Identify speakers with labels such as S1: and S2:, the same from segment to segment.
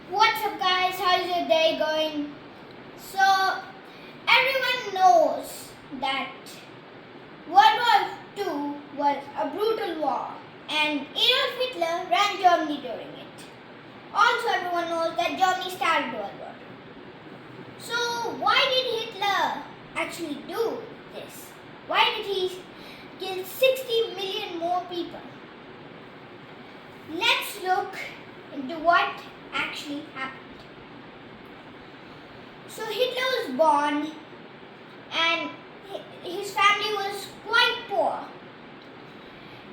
S1: What's up, guys? How's your day going? So, everyone knows that World War II was a brutal war and Adolf Hitler ran Germany during it. Also, everyone knows that Germany started World War II. So, why did Hitler actually do this? Why did he kill 60 million more people? Let's look into what actually happened. So Hitler was born and his family was quite poor.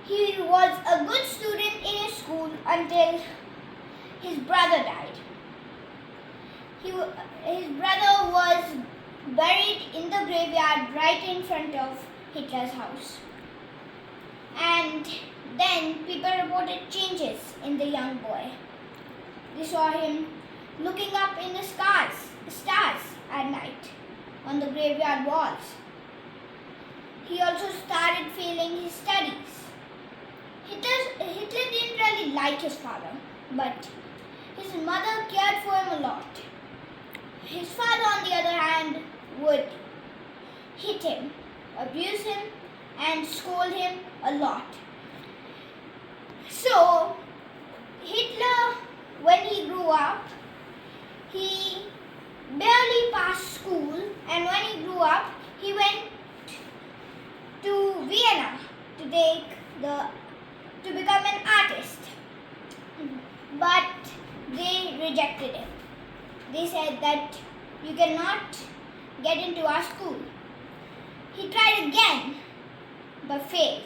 S1: He was a good student in his school until his brother died. His brother was buried in the graveyard right in front of Hitler's house. And then people reported changes in the young boy. They saw him looking up in the stars at night on the graveyard walls. He also started failing his studies. Hitler didn't really like his father, but his mother cared for him a lot. His father, on the other hand, would hit him, abuse him, and scold him a lot. So, Hitler, when he grew up, he barely passed school, and when he grew up, he went to Vienna to become an artist. But they rejected him. They said that you cannot get into our school. He tried again, but failed.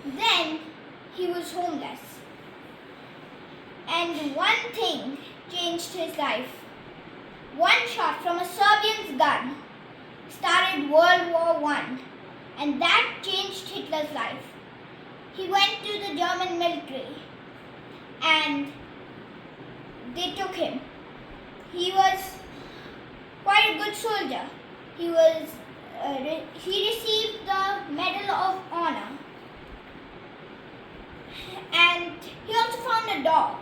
S1: Then he was homeless. And one thing changed his life. One shot from a Serbian's gun started World War I, and that changed Hitler's life. He went to the German military and they took him. He was quite a good soldier. He received the Medal of Honor, and he also found a dog.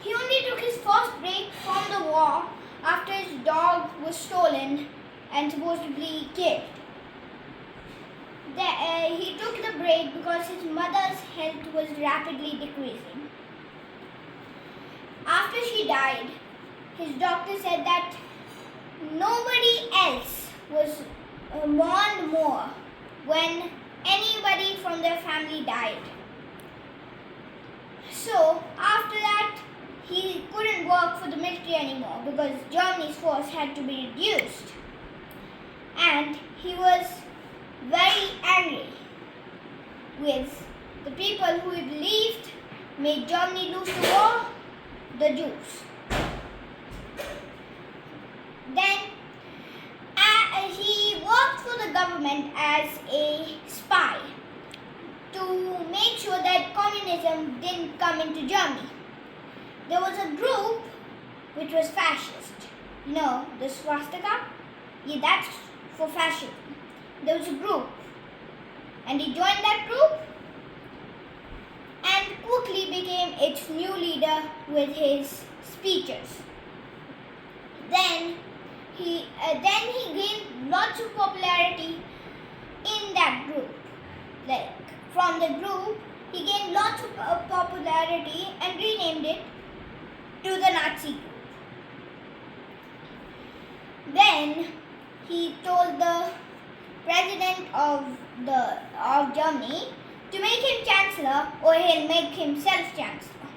S1: He only took his first break from the war after his dog was stolen and supposedly killed. He took the break because his mother's health was rapidly decreasing. After she died, his doctor said that nobody else was mourned more when anybody from their family died. So, after that, he couldn't work for the military anymore because Germany's force had to be reduced. And he was very angry with the people who he believed made Germany lose the war, the Jews. Then he worked for the government as a spy to make sure that communism didn't come into Germany. There was a group which was fascist. You know, the swastika? Yeah, that's for fascism. There was a group. And he joined that group and quickly became its new leader with his speeches. Then he gained lots of popularity in that group. Like, from the group, he gained lots of popularity and renamed it to the Nazi group. Then he told the president of Germany to make him chancellor, or he'll make himself chancellor.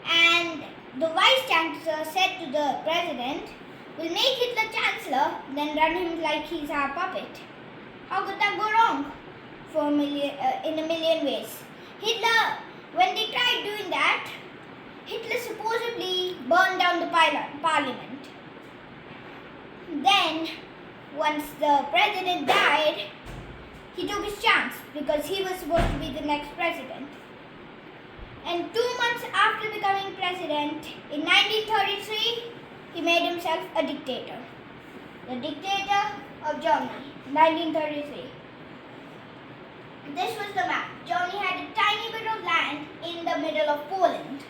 S1: And the vice chancellor said to the president, "We'll make Hitler chancellor, then run him like he's our puppet." How could that go wrong? In a million ways. Hitler, when they tried doing that, Hitler supposedly burned down the parliament. Then, once the president died, he took his chance because he was supposed to be the next president. And 2 months after becoming president, in 1933, he made himself a dictator. The dictator of Germany, 1933. This was the map. Germany had a tiny bit of land in the middle of Poland.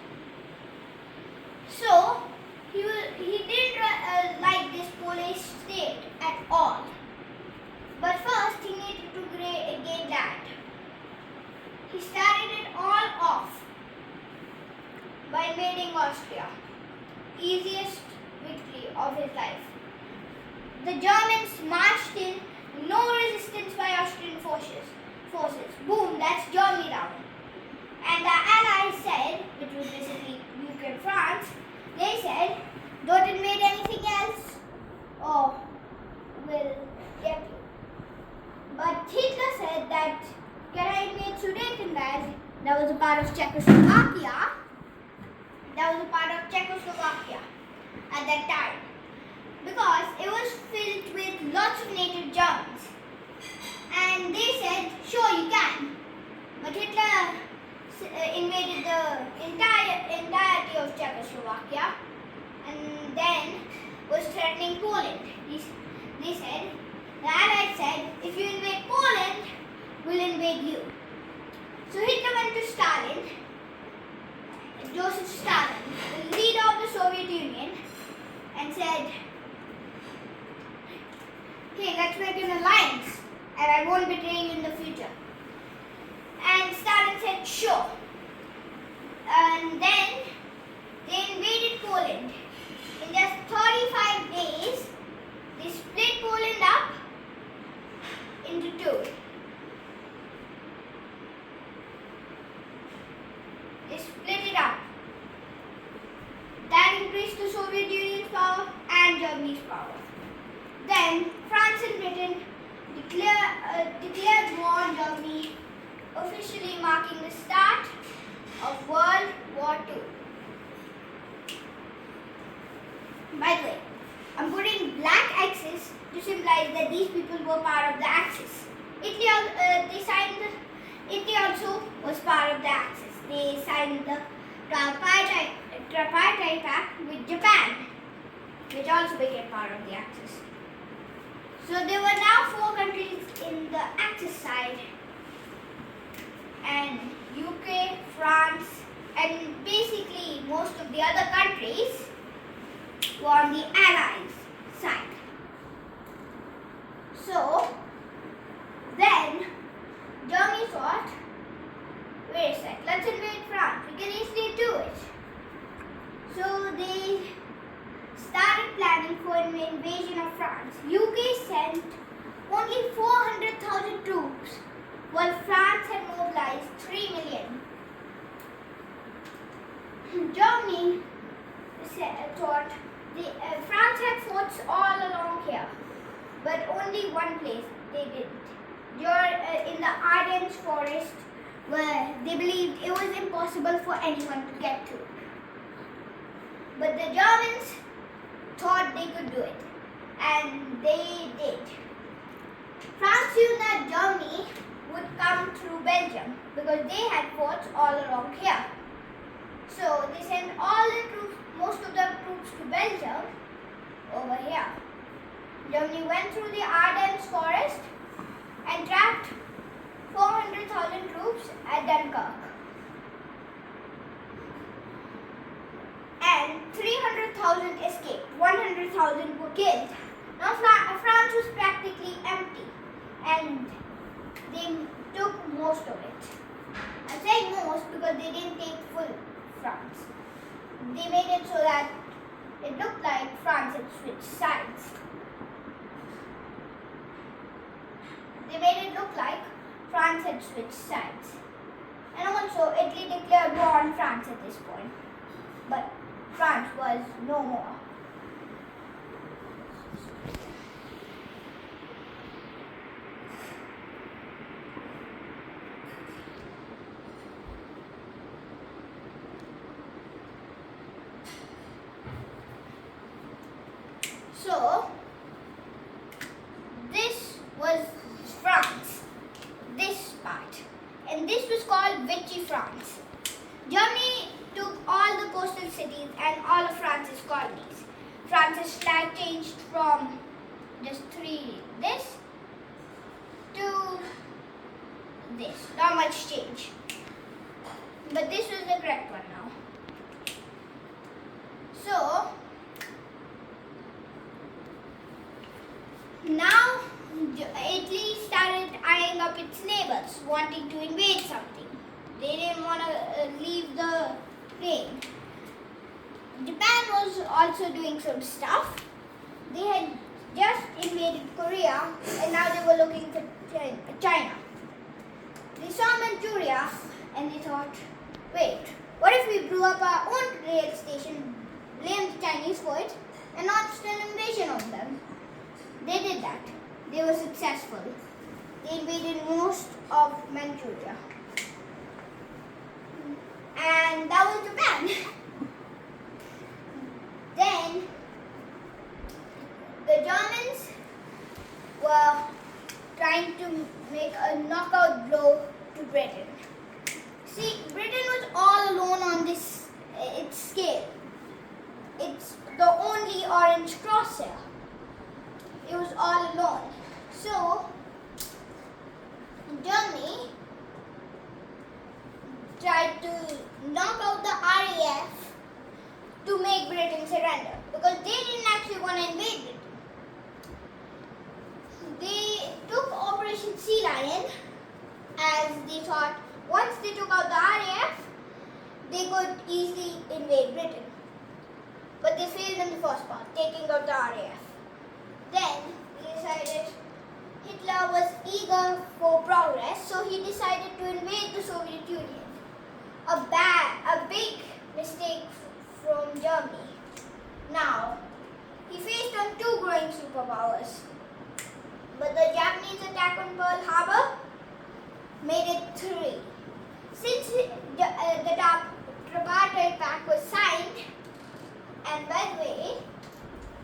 S1: invading Austria. Easiest victory of his life. The Germans marched in, no resistance by Austrian forces. Boom, that's Germany down. And the Allies said, which was basically UK and France, they said, don't invade anything else or we'll get you. But Hitler said that, can I invade Sudetenland? That was a part of Czechoslovakia. At that time. Because it was filled with lots of native Germans. And they said, sure you can. But Hitler invaded the entirety of Czechoslovakia and then was threatening Poland. They said, the Allies said, if you invade Poland, we'll invade you. So Hitler went to Stalin, Joseph Stalin, the leader of the Soviet Union, and said, hey, let's make an alliance and I won't betray you in the future. And Stalin said, sure. And then they invaded Poland. In just 35 days, they split Poland up into two. They split it up. That increased the Soviet Union's power and Germany's power. Then France and Britain declared war on Germany, officially marking the start of World War II. By the way, I'm putting black X's to symbolize that these people were part of the Axis. Italy also was part of the Axis. They signed the Tripartite Pact with Japan, which also became part of the Axis. So there were now 4 countries in the Axis side, and UK, France, and basically most of the other countries were on the Allies side. So then Germany thought, wait a sec, let's invade France. We can easily do it. So they started planning for an invasion of France. UK sent only 400,000 troops, while France had mobilized 3 million. Germany thought France had forts all along here, but only one place they didn't. In the Ardennes forest, where they believed it was impossible for anyone to get to. But the Germans thought they could do it, and they did. France knew that Germany would come through Belgium because they had forts all along here. So they sent most of the troops to Belgium over here. Germany went through the Ardennes forest and trapped 400,000 troops at Dunkirk. And 300,000 escaped, 100,000 were killed. Now France was practically empty, and they took most of it. I'm saying most because they didn't take full France. They made it so that it looked like France had switched sides. And also Italy declared war on France at this point. But France was no more. So, this was France, this part. And this was called Vichy France. Germany took all the coastal cities and all of France's colonies. France's flag changed from just this to this. Not much change. But this was the correct one now. So, now Italy started eyeing up its neighbors, wanting to invade something. They didn't want to leave the plain. also doing some stuff. They had just invaded Korea and now they were looking for China. They saw Manchuria and they thought, wait, what if we blew up our own rail station, blamed the Chinese for it, and launched an invasion on them? They did that. They were successful. They invaded most of Manchuria. And that was Japan. Then the Germans were trying to make a knockout blow to Britain. See, Britain was all alone on this its scale. It's the only orange cross here. It was all alone. So Germany tried to knock out the RAF to make Britain surrender because they didn't actually want to invade Britain. They took Operation Sea Lion as they thought once they took out the RAF, they could easily invade Britain. But they failed in the first part, taking out the RAF. Then they decided Hitler was eager for progress, so he decided to invade the Soviet Union. A big mistake from Germany. Now, he faced on two growing superpowers. But the Japanese attack on Pearl Harbor made it 3. Since the Tripartite Pact was signed, and by the way,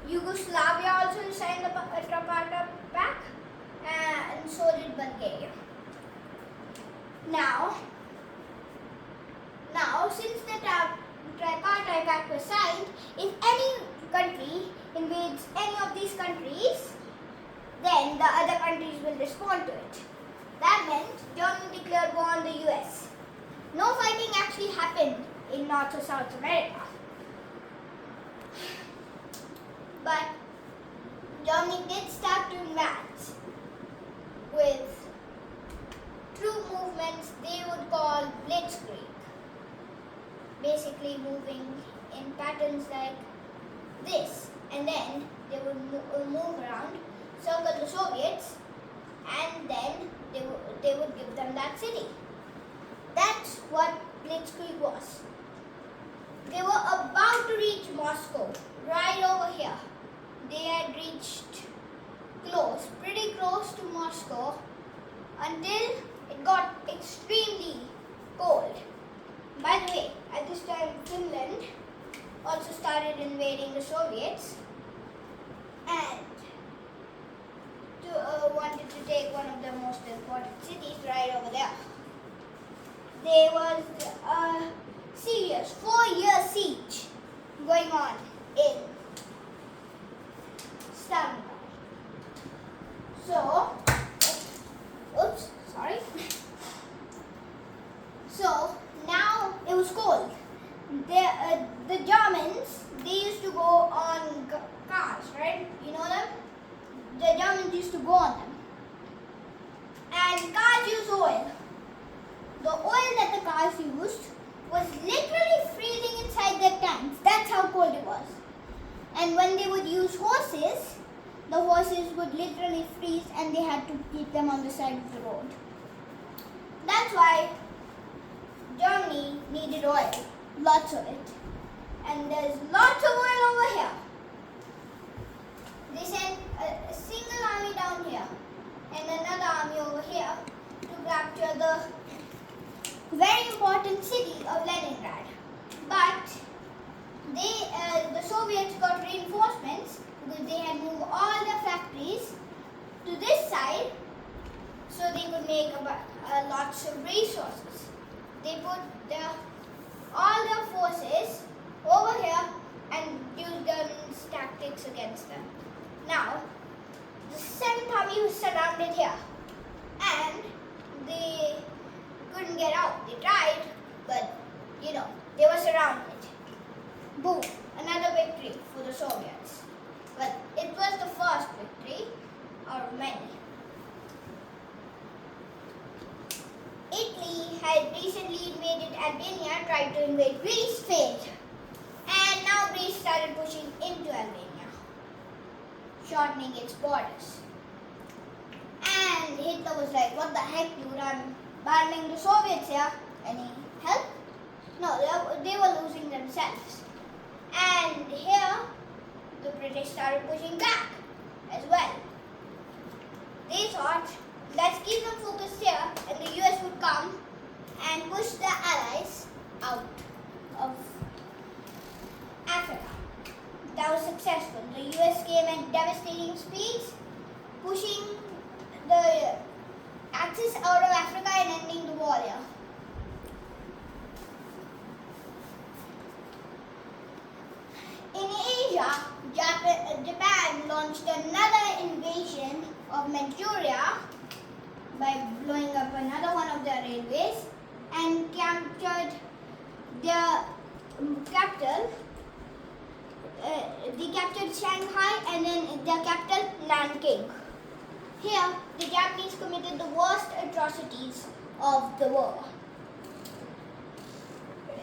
S1: Yugoslavia also signed the Tripartite Pact, and so did Bulgaria. Now, since the Tripartite Pact was signed, if any country invades any of these countries, then the other countries will respond to it. That meant Germany declared war on the US. No fighting actually happened in North or South America. But Germany did start to advance with troop movements they would call blitzkrieg. Basically moving in patterns like this, and then they would move around, circle the Soviets, and then they would give them that city. That's what blitzkrieg was. They were about to reach Moscow, right over here. They had reached close, pretty close to Moscow, until it got extremely cold. By the way, at this time Finland also started invading the Soviets and wanted to take one of the most important cities right over there. There was a serious 4-year siege going on in Stalingrad. So now it was cold. The Germans, they used to go on cars, right? You know them? The Germans used to go on them. And cars use oil. The oil that the cars used was literally freezing inside their tanks. That's how cold it was. And when they would use horses, the horses would literally freeze and they had to keep them on the side of the road. That's why Germany needed oil, lots of it. And there's lots of oil over here. They sent a single army down here and another army over here to capture the very important city of Leningrad. But the Soviets got reinforcements because they had moved all the factories to this side so they could make lots of resources. They put all their forces over here and used Germany's tactics against them. Now, the 7th Army was surrounded here and they couldn't get out. They tried, but they were surrounded. Boom, another victory for the Soviets. But it was the first victory out of many. Italy had recently invaded Albania, tried to invade Greece, failed. And now Greece started pushing shortening its borders. And Hitler was like, what the heck, dude, I'm battling the Soviets here. Any help? No, they were losing themselves. And here, the British started pushing back as well. They thought, let's keep them focused here, and the US would come and push the Allies out of Africa. That was successful. The US came at devastating speeds, pushing the Axis out of Africa and ending the war here. In Asia, Japan launched another invasion of Manchuria by blowing up another one of their railways and captured their capital. They captured Shanghai and then their capital, Nanking. Here, the Japanese committed the worst atrocities of the war.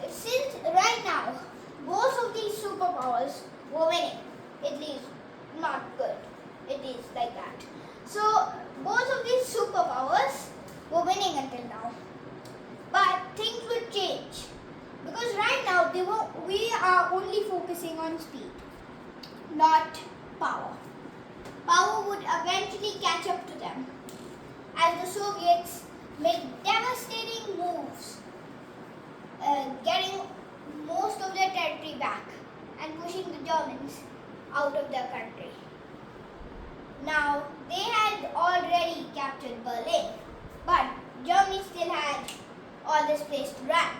S1: Since right now, both of these superpowers were winning. Italy is not good. It is like that. So, both of these superpowers were winning until now. But things would change. Because right now, we are only focusing on speed, not power. Power would eventually catch up to them as the Soviets made devastating moves, getting most of their territory back and pushing the Germans out of their country. Now, they had already captured Berlin, but Germany still had all this place to run.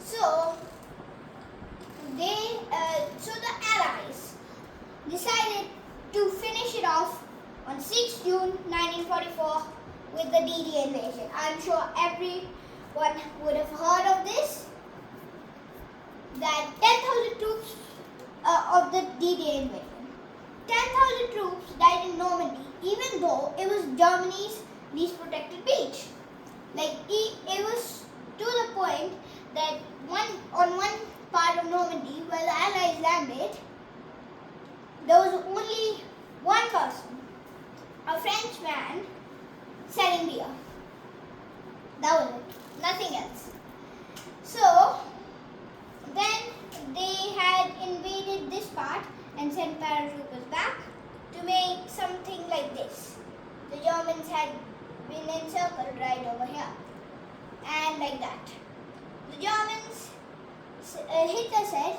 S1: So, the Allies decided to finish it off on 6 June 1944 with the D-Day invasion. I'm sure everyone would have heard of this. That 10,000 troops of the D-Day invasion. 10,000 troops died in Normandy, even though it was Germany's least protected beach. Like, it was to the point that on one part of Normandy where the Allies landed, there was only one person, a Frenchman, selling beer. That was it, nothing else. So, then they had invaded this part and sent paratroopers back to make something like this. The Germans had been encircled right over here. And like that. The Germans, Hitler said,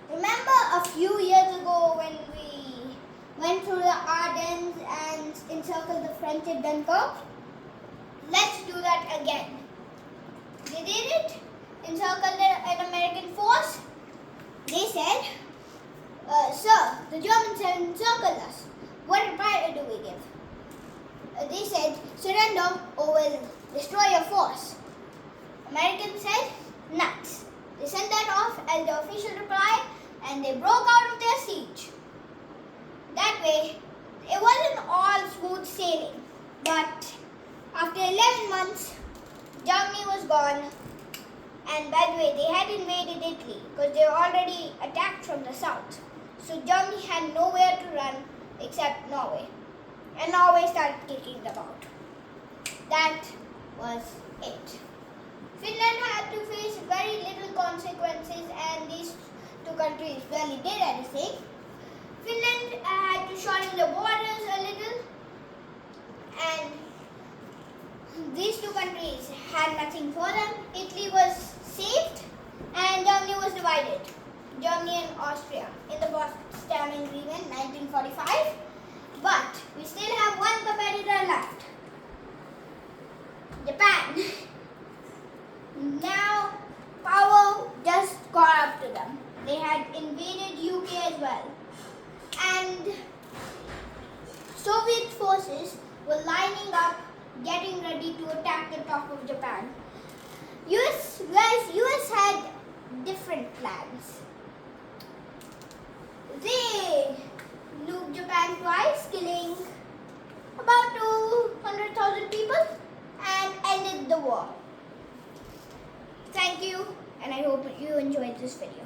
S1: remember a few years ago when we went through the Ardennes and encircled the French at Dunkirk? Let's do that again. They did it, encircled an American force. They said, sir, the Germans have encircled us. What reply do we give? They said, surrender or we'll destroy your force. Americans said, nuts. They sent that off as the official reply and they broke out of their siege. That way, it wasn't all smooth sailing. But after 11 months, Germany was gone. And by the way, they had invaded Italy because they were already attacked from the south. So Germany had nowhere to run except Norway. And Norway started kicking them out. That was it. Finland had to face very little consequences and these two countries really did anything. Finland had to shorten the borders a little and these two countries had nothing for them. Italy was saved and Germany was divided. Germany and Austria in the Potsdam Agreement 1945. But we still have one competitor left. Japan. Now power just caught up to them. They had invaded UK as well. And Soviet forces were lining up, getting ready to attack the top of Japan. US had different plans. They nuked Japan twice, killing about 200,000 people and ended the war. Thank you, and I hope you enjoyed this video.